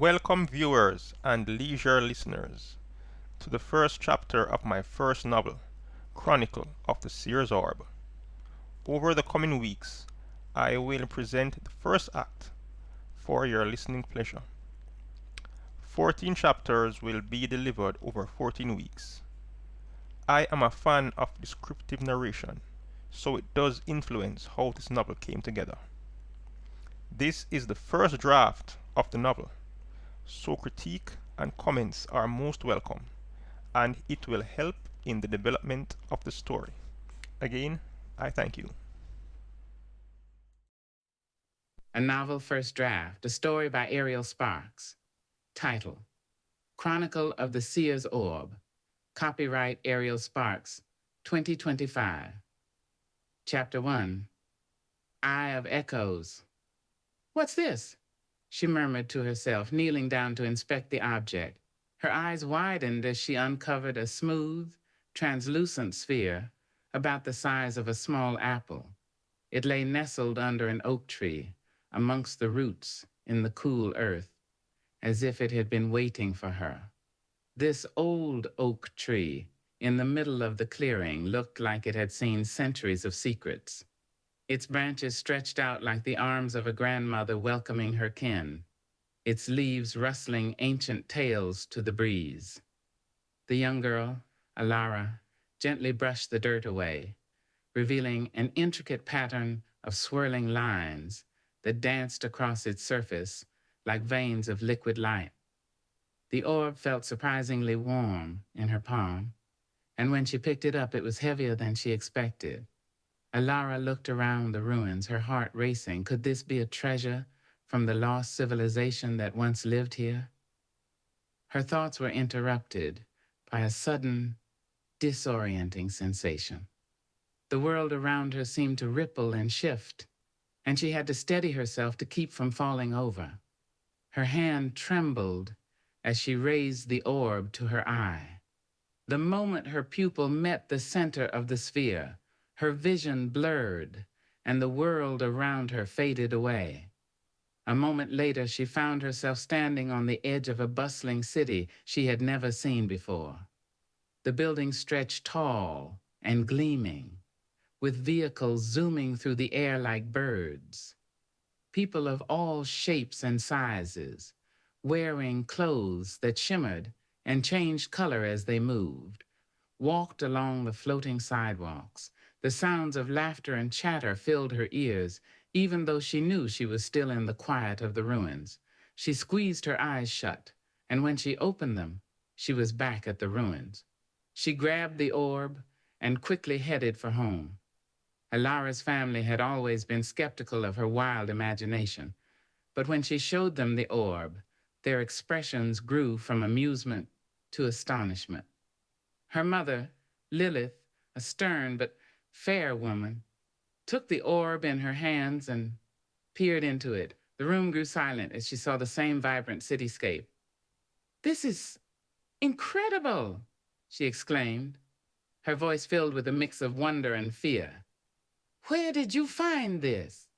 Welcome, viewers and leisure listeners, to the first chapter of my first novel, Chronicle of the Seers Orb. Over the coming weeks, I will present the first act for your listening pleasure. 14 chapters will be delivered over 14 weeks. I am a fan of descriptive narration, so it does influence how this novel came together. This is the first draft of the novel, so critique and comments are most welcome, and it will help in the development of the story. Again, I thank you. A novel first draft, a story by Areal Sparks. Title: Chronicle of the Seers Orb. Copyright Areal Sparks, 2025. Chapter 1. Eye of Echoes. What's this? She murmured to herself, kneeling down to inspect the object. Her eyes widened as she uncovered a smooth, translucent sphere about the size of a small apple. It lay nestled under an oak tree, amongst the roots in the cool earth, as if it had been waiting for her. This old oak tree in the middle of the clearing looked like it had seen centuries of secrets. Its branches stretched out like the arms of a grandmother welcoming her kin, its leaves rustling ancient tales to the breeze. The young girl, Alara, gently brushed the dirt away, revealing an intricate pattern of swirling lines that danced across its surface like veins of liquid light. The orb felt surprisingly warm in her palm, and when she picked it up, it was heavier than she expected. Alara looked around the ruins, her heart racing. Could this be a treasure from the lost civilization that once lived here? Her thoughts were interrupted by a sudden, disorienting sensation. The world around her seemed to ripple and shift, and she had to steady herself to keep from falling over. Her hand trembled as she raised the orb to her eye. The moment her pupil met the center of the sphere, her vision blurred, and the world around her faded away. A moment later, she found herself standing on the edge of a bustling city she had never seen before. The buildings stretched tall and gleaming, with vehicles zooming through the air like birds. People of all shapes and sizes, wearing clothes that shimmered and changed color as they moved, walked along the floating sidewalks. The sounds of laughter and chatter filled her ears, even though she knew she was still in the quiet of the ruins. She squeezed her eyes shut, and when she opened them, she was back at the ruins. She grabbed the orb and quickly headed for home. Alara's family had always been skeptical of her wild imagination, but when she showed them the orb, their expressions grew from amusement to astonishment. Her mother, Lilith, a stern but fair woman, took the orb in her hands and peered into it. The room grew silent as she saw the same vibrant cityscape. "This is incredible," she exclaimed, her voice filled with a mix of wonder and fear. "Where did you find this?"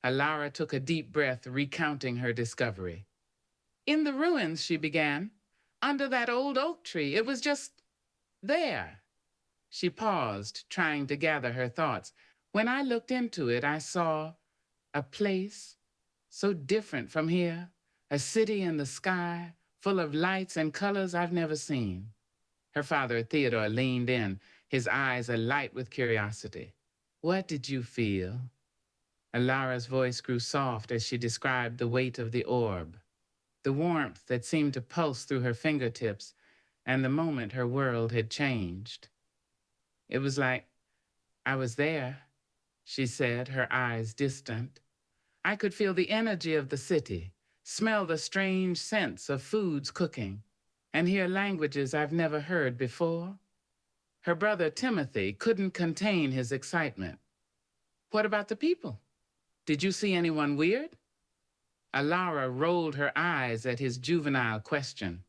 Alara took a deep breath, recounting her discovery. "In the ruins," she began, "under that old oak tree. It was just there." She paused, trying to gather her thoughts. "When I looked into it, I saw a place so different from here, a city in the sky, full of lights and colors I've never seen." Her father, Theodore, leaned in, his eyes alight with curiosity. "What did you feel?" Alara's voice grew soft as she described the weight of the orb, the warmth that seemed to pulse through her fingertips, and the moment her world had changed. "It was like I was there," she said, her eyes distant. "I could feel the energy of the city, smell the strange scents of foods cooking, and hear languages I've never heard before." Her brother Timothy couldn't contain his excitement. "What about the people? Did you see anyone weird?" Alara rolled her eyes at his juvenile question.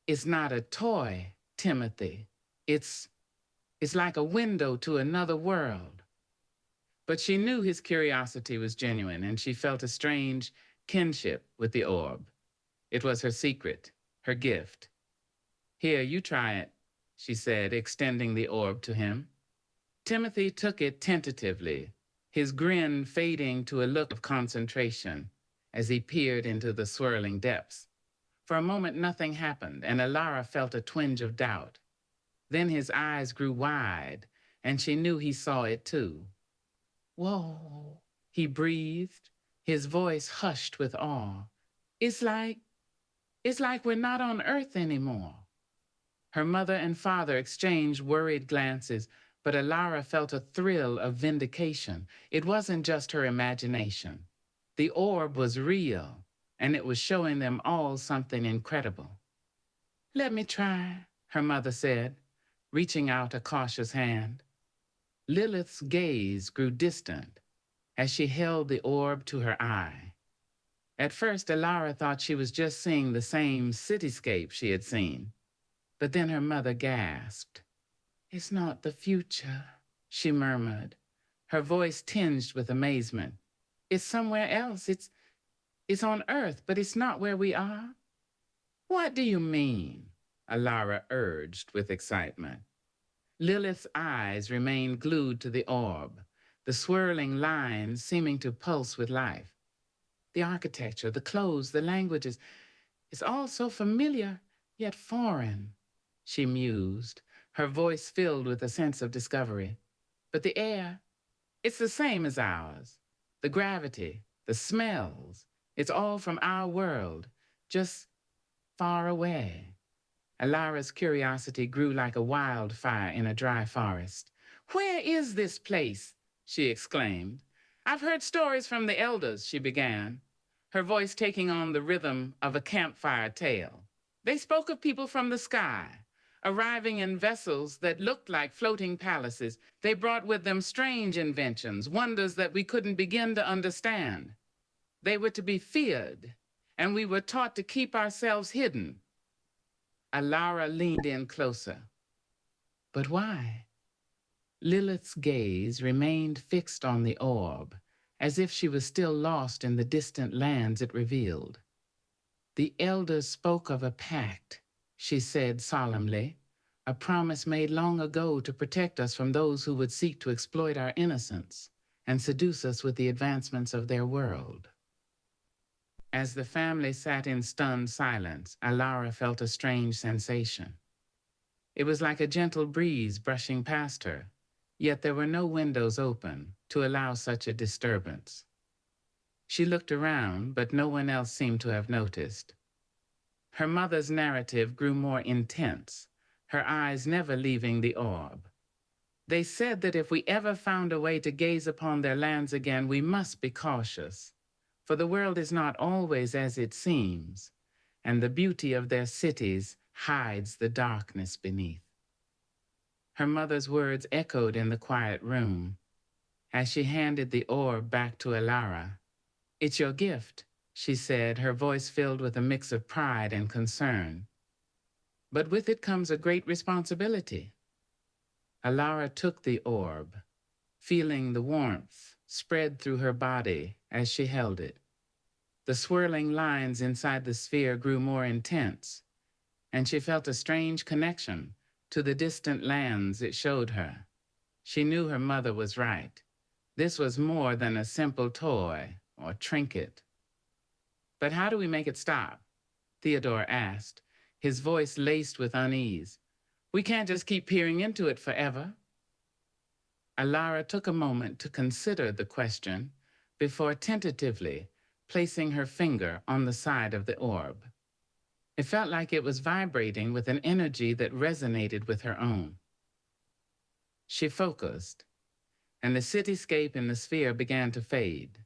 "It's not a toy, Timothy. It's like a window to another world." But she knew his curiosity was genuine, and she felt a strange kinship with the orb. It was her secret, her gift. Here, you try it, she said, extending the orb to him. Timothy took it tentatively, his grin fading to a look of concentration as he peered into the swirling depths. For a moment, nothing happened, and Alara felt a twinge of doubt. Then his eyes grew wide, and she knew he saw it too. Whoa, he breathed, his voice hushed with awe. It's like we're not on Earth anymore. Her mother and father exchanged worried glances, but Alara felt a thrill of vindication. It wasn't just her imagination. The orb was real, and it was showing them all something incredible. Let me try, her mother said, reaching out a cautious hand. Lilith's gaze grew distant as she held the orb to her eye. At first, Alara thought she was just seeing the same cityscape she had seen. But then her mother gasped. It's not the future, she murmured, her voice tinged with amazement. It's somewhere else. It's on Earth, but it's not where we are. What do you mean? Alara urged with excitement. Lilith's eyes remained glued to the orb, the swirling lines seeming to pulse with life. The architecture, the clothes, the languages, it's all so familiar, yet foreign, she mused, her voice filled with a sense of discovery. But the air, it's the same as ours. The gravity, the smells, it's all from our world, just far away. Alara's curiosity grew like a wildfire in a dry forest. Where is this place? She exclaimed. I've heard stories from the elders, she began, her voice taking on the rhythm of a campfire tale. They spoke of people from the sky, arriving in vessels that looked like floating palaces. They brought with them strange inventions, wonders that we couldn't begin to understand. They were to be feared, and we were taught to keep ourselves hidden. Alara leaned in closer. But why? Lilith's gaze remained fixed on the orb, as if she was still lost in the distant lands it revealed. The elders spoke of a pact, she said solemnly, a promise made long ago to protect us from those who would seek to exploit our innocence and seduce us with the advancements of their world. As the family sat in stunned silence, Alara felt a strange sensation. It was like a gentle breeze brushing past her, yet there were no windows open to allow such a disturbance. She looked around, but no one else seemed to have noticed. Her mother's narrative grew more intense, her eyes never leaving the orb. They said that if we ever found a way to gaze upon their lands again, we must be cautious, for the world is not always as it seems, and the beauty of their cities hides the darkness beneath. Her mother's words echoed in the quiet room as she handed the orb back to Alara. It's your gift, she said, her voice filled with a mix of pride and concern. But with it comes a great responsibility. Alara took the orb, feeling the warmth spread through her body as she held it. The swirling lines inside the sphere grew more intense, and she felt a strange connection to the distant lands it showed her. She knew her mother was right. This was more than a simple toy or trinket. But how do we make it stop? Theodore asked, his voice laced with unease. We can't just keep peering into it forever. Alara took a moment to consider the question before tentatively placing her finger on the side of the orb. It felt like it was vibrating with an energy that resonated with her own. She focused, and the cityscape in the sphere began to fade.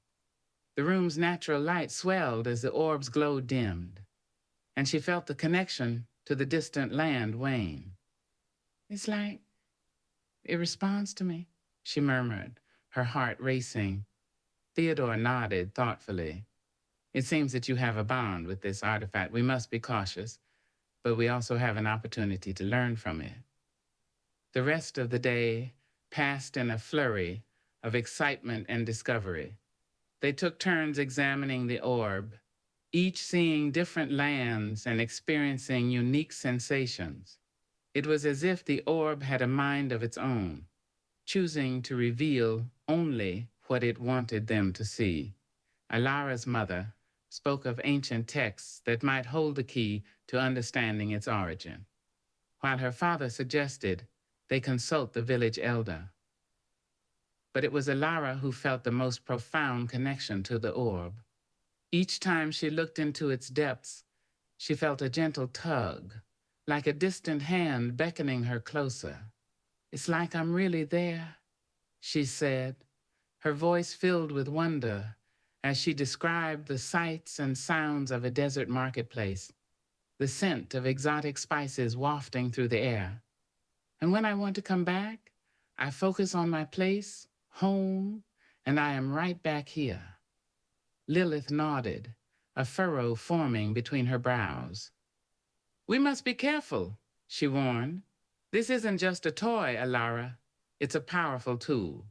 The room's natural light swelled as the orb's glow dimmed, and she felt the connection to the distant land wane. It's like it responds to me, she murmured, her heart racing. Theodore nodded thoughtfully. It seems that you have a bond with this artifact. We must be cautious, but we also have an opportunity to learn from it. The rest of the day passed in a flurry of excitement and discovery. They took turns examining the orb, each seeing different lands and experiencing unique sensations. It was as if the orb had a mind of its own, choosing to reveal only what it wanted them to see. Alara's mother spoke of ancient texts that might hold the key to understanding its origin, while her father suggested they consult the village elder. But it was Alara who felt the most profound connection to the orb. Each time she looked into its depths, she felt a gentle tug, like a distant hand beckoning her closer. "It's like I'm really there," she said, her voice filled with wonder as she described the sights and sounds of a desert marketplace, the scent of exotic spices wafting through the air. "And when I want to come back, I focus on my place, home, and I am right back here." Lilith nodded, a furrow forming between her brows. "We must be careful," she warned. "This isn't just a toy, Alara. It's a powerful tool."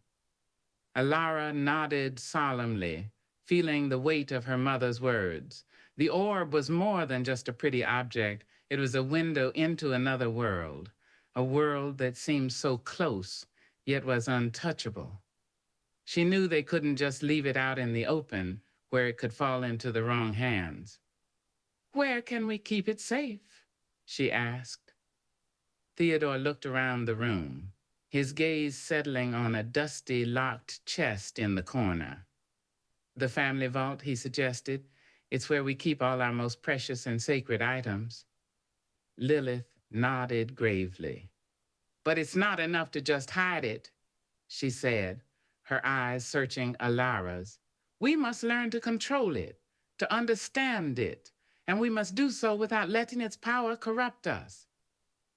Alara nodded solemnly, feeling the weight of her mother's words. The orb was more than just a pretty object. It was a window into another world, a world that seemed so close, yet was untouchable. She knew they couldn't just leave it out in the open, where it could fall into the wrong hands. "Where can we keep it safe?" she asked. Theodore looked around the room, his gaze settling on a dusty, locked chest in the corner. "The family vault," he suggested. "It's where we keep all our most precious and sacred items." Lilith nodded gravely. "But it's not enough to just hide it," she said, her eyes searching Alara's. "We must learn to control it, to understand it, and we must do so without letting its power corrupt us."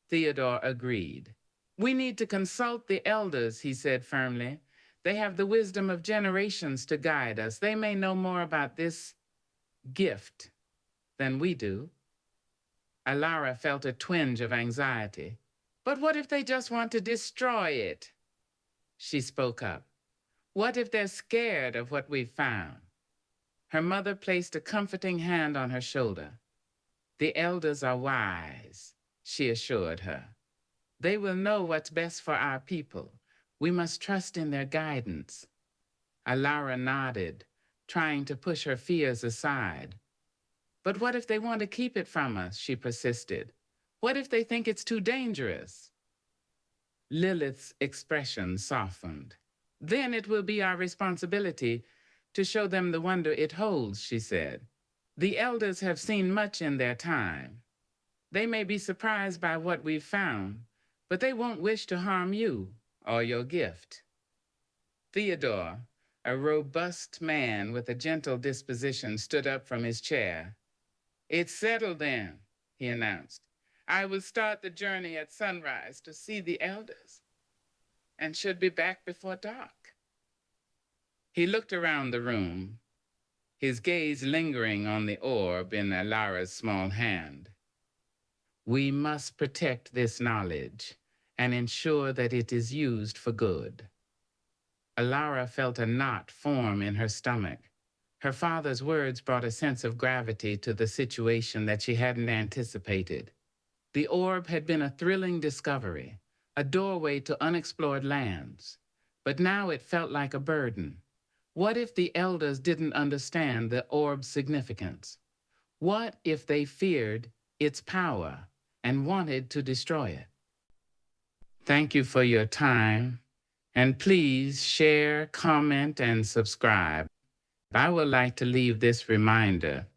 Theodore agreed. "We need to consult the elders," he said firmly. "They have the wisdom of generations to guide us. They may know more about this gift than we do." Alara felt a twinge of anxiety. "But what if they just want to destroy it?" She spoke up. "What if they're scared of what we've found?" Her mother placed a comforting hand on her shoulder. "The elders are wise," she assured her. "They will know what's best for our people. We must trust in their guidance." Alara nodded, trying to push her fears aside. "But what if they want to keep it from us?" she persisted. "What if they think it's too dangerous?" Lilith's expression softened. "Then it will be our responsibility to show them the wonder it holds," she said. "The elders have seen much in their time. They may be surprised by what we've found, but they won't wish to harm you or your gift." Theodore, a robust man with a gentle disposition, stood up from his chair. "It's settled then," he announced. "I will start the journey at sunrise to see the elders, and should be back before dark." He looked around the room, his gaze lingering on the orb in Alara's small hand. "We must protect this knowledge and ensure that it is used for good." Alara felt a knot form in her stomach. Her father's words brought a sense of gravity to the situation that she hadn't anticipated. The orb had been a thrilling discovery, a doorway to unexplored lands, but now it felt like a burden. What if the elders didn't understand the orb's significance? What if they feared its power and wanted to destroy it? Thank you for your time, and please share, comment, and subscribe. I would like to leave this reminder.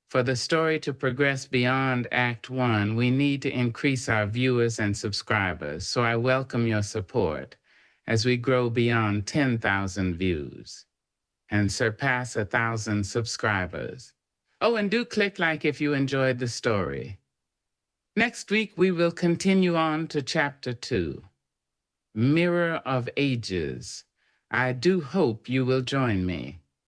For the story to progress beyond Act 1, we need to increase our viewers and subscribers, so I welcome your support as we grow beyond 10,000 views and surpass 1,000 subscribers. Oh, and do click like if you enjoyed the story. Next week, we will continue on to Chapter 2, Mirror of Ages. I do hope you will join me.